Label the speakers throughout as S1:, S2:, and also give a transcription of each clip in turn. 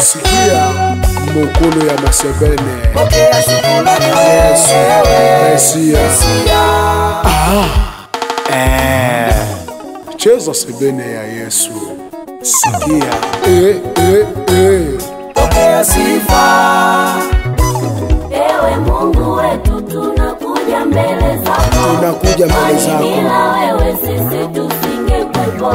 S1: Sikia mokolo ya masebene.
S2: Pokea shukrani
S1: Yesu Mesia. Cheza sebene ya Yesu. Sikia
S2: pokea sifa.
S3: Ewe Mungu wetu tunakuja mbele zako.
S1: Tunakuja mbele zako.
S3: Bila wewe sisi tusingekuwepo.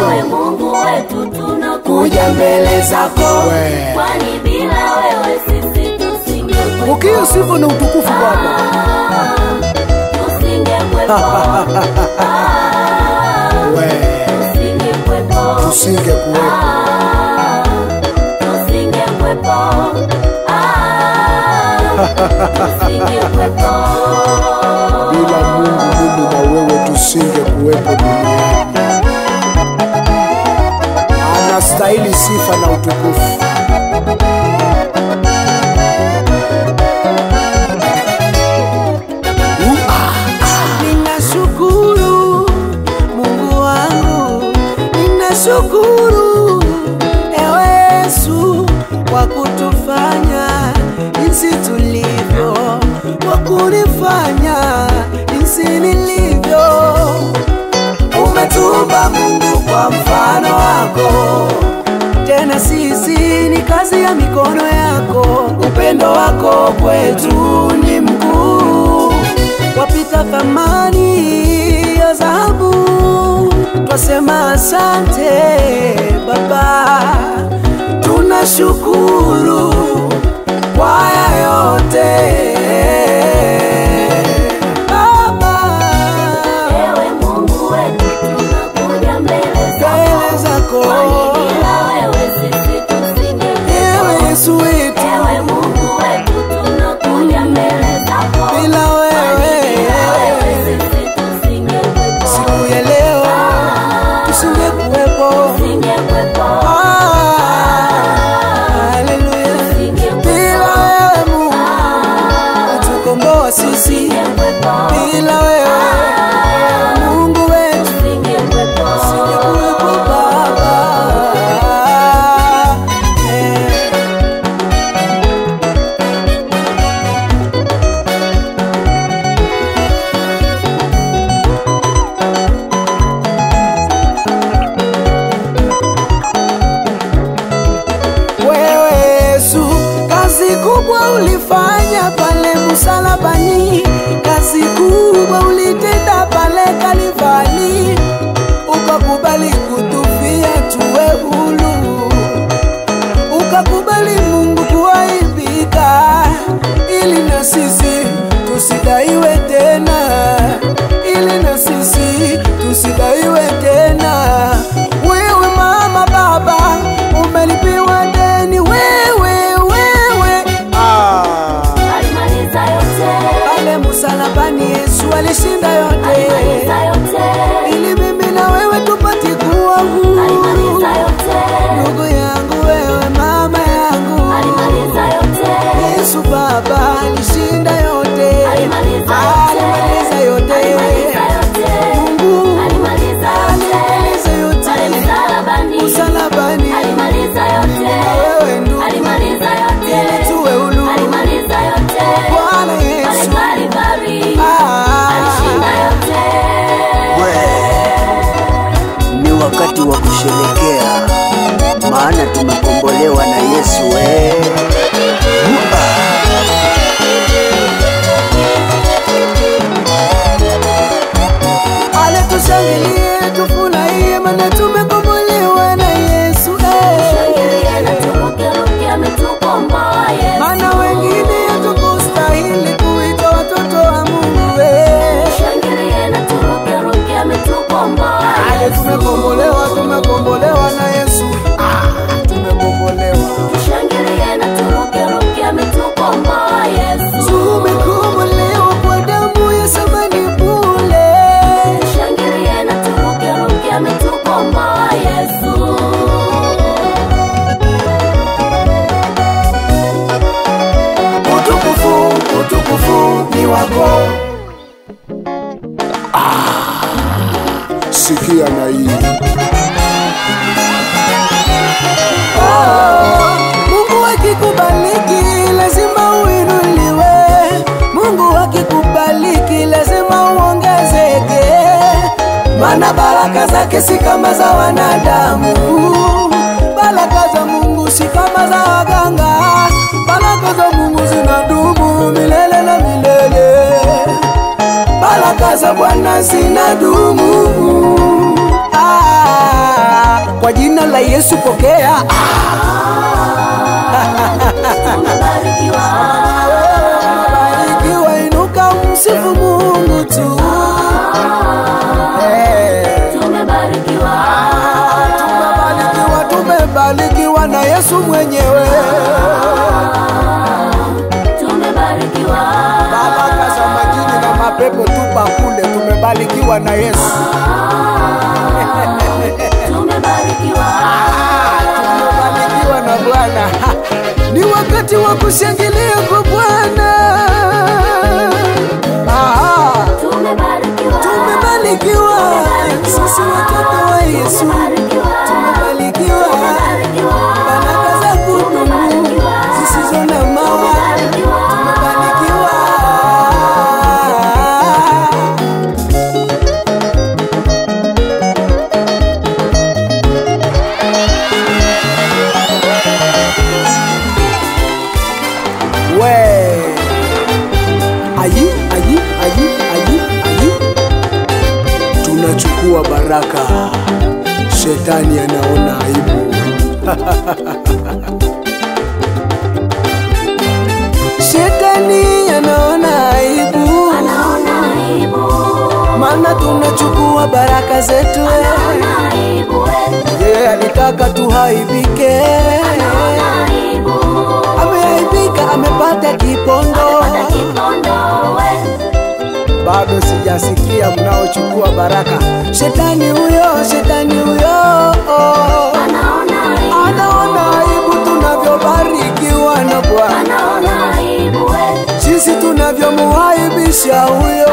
S3: Ewe Mungu wetu tunakuja mbele zako. Kwani bila wewe sisi tusingekuwepo.
S1: Pokea sifa na utukufu Baba.
S3: Tusingekuwepo. Tusingekuwepo. Tusingekuwepo.
S1: Bila Mungu mimi na wewe tusingekuwepo duniani. Anastahili sifa na utukufu.
S2: Ninashukuru Mungu wangu, ninashukuru ewe Yesu kwa kutufanya jinsi tulivyo, kwa kunifanya jinsi nilivyo. Umetuumba Mungu kwa mfano wako, tena sisi ni kazi ya mikono yako. Upendo wako kwetu ni mkuu, wapita thamani ya dhahabu. Twasema asante Baba, tunashukuru kwa haya yote Baba.
S3: Ewe Mungu wetu tunakuja mbele
S2: zako.
S3: Bila wewe sisi tusingekuwepo.
S2: Ewe Yesu wetu,
S3: ewe Mungu wetu tunakuja mbele zako.
S2: Bila wewe
S3: sisi tusingekuwepo.
S2: Siku ya leo tusingekuwepo. Haleluya. Bila wewe Mungu utukomboa sisi. Bila wewe Mungu wetu singekuwepo Baba. Wewe Yesu, kazi kubwa ulifanya pale msalabani, kazi kubwa ulitenda pale Kalvari, ukakubali kutufia tuwe huru, ukakubali Mungu kuaibika, ili na sisi tusidaiwe tena, ili na sisi tusidaiwe tena. Wewe mama, baba, umelipiwa deni. Wewe
S3: Alimaliza yote
S2: pale msalabani, Yesu alishinda yote.
S3: Alimaliza yote
S2: ili mimi na wewe tupate kuwa huru.
S3: Alimaliza yote
S2: Ndugu yangu, wewe mama yangu,
S3: Alimaliza yote
S2: Yesu Baba alishinda yote.
S3: Alimaliza
S2: yote. Mungu
S3: Alimaliza
S2: yote msalabani.
S3: Alimaliza yote
S2: Wewe ndugu,
S3: Alimaliza yote
S2: tuwe huru.
S3: Alimaliza yote
S2: Bwana Yesu
S3: alishinda yote.
S4: Ni wakati wa kusherekea, maana tumekombolewa na Yesu.
S2: Ale tushangilie, tufurahie, maana tumekombolewa na Yesu.
S3: Shangilie na turuke, ametukomboa Yesu.
S2: Maana wengine hatukustahili kuitwa watoto wa Mungu.
S3: Shangilie na turuke, ametukomboa
S2: Ale
S3: Yesu.
S2: tumekombolewa na Yesu. Tumekombolewa.
S3: Shangilie na turuke, ametukomboa Yesu.
S2: Tumekombolewa kwa damu ya thamani bure.
S3: Shangilie na turuke, ametukomboa Yesu.
S2: Utukufu ni wako.
S1: Sikia na hii
S2: Mungu akikubariki lazima uinuliwe. Mungu akikubariki lazima uongezeke. Maana baraka zake si kama za wanadamu. Baraka za Mungu si kama za waganga. Baraka za Mungu zinadumu milele na milele. Baraka za Bwana zinadumu. Kwa jina la Yesu pokea.
S3: Tumebarikiwa.
S2: Barikiwa, inuka msifu Mungu tu.
S3: Tumebarikiwa.
S2: Tumebarikiwa na Yesu mwenyewe.
S3: Tumebarikiwa.
S2: Baraka za majini na mapepo tupa kule, tumebarikiwa na Yesu.
S3: Tumebarikiwa.
S2: Tumebarikiwa na Bwana. Ni wakati wa kushangilia kwa Bwana.
S3: Tumebarikiwa.
S2: Tumebarikiwa. Sisi watoto wa Yesu. Tumebarikiwa. Baraka za kudumu zisizo na mawa. Tumebarikiwa. Ayi. Tunachukua baraka, shetani anaona aibu. Shetani anaona aibu. Maana tunachukua baraka zetu. Yeye alitaka tuhaibike. Ameaibika, amepata kipondo. Bado sijasikia mnaochukua baraka. Shetani huyo anaona aibu tunavyobarikiwa na Bwana. Jinsi tunavyomuaibisha huyo.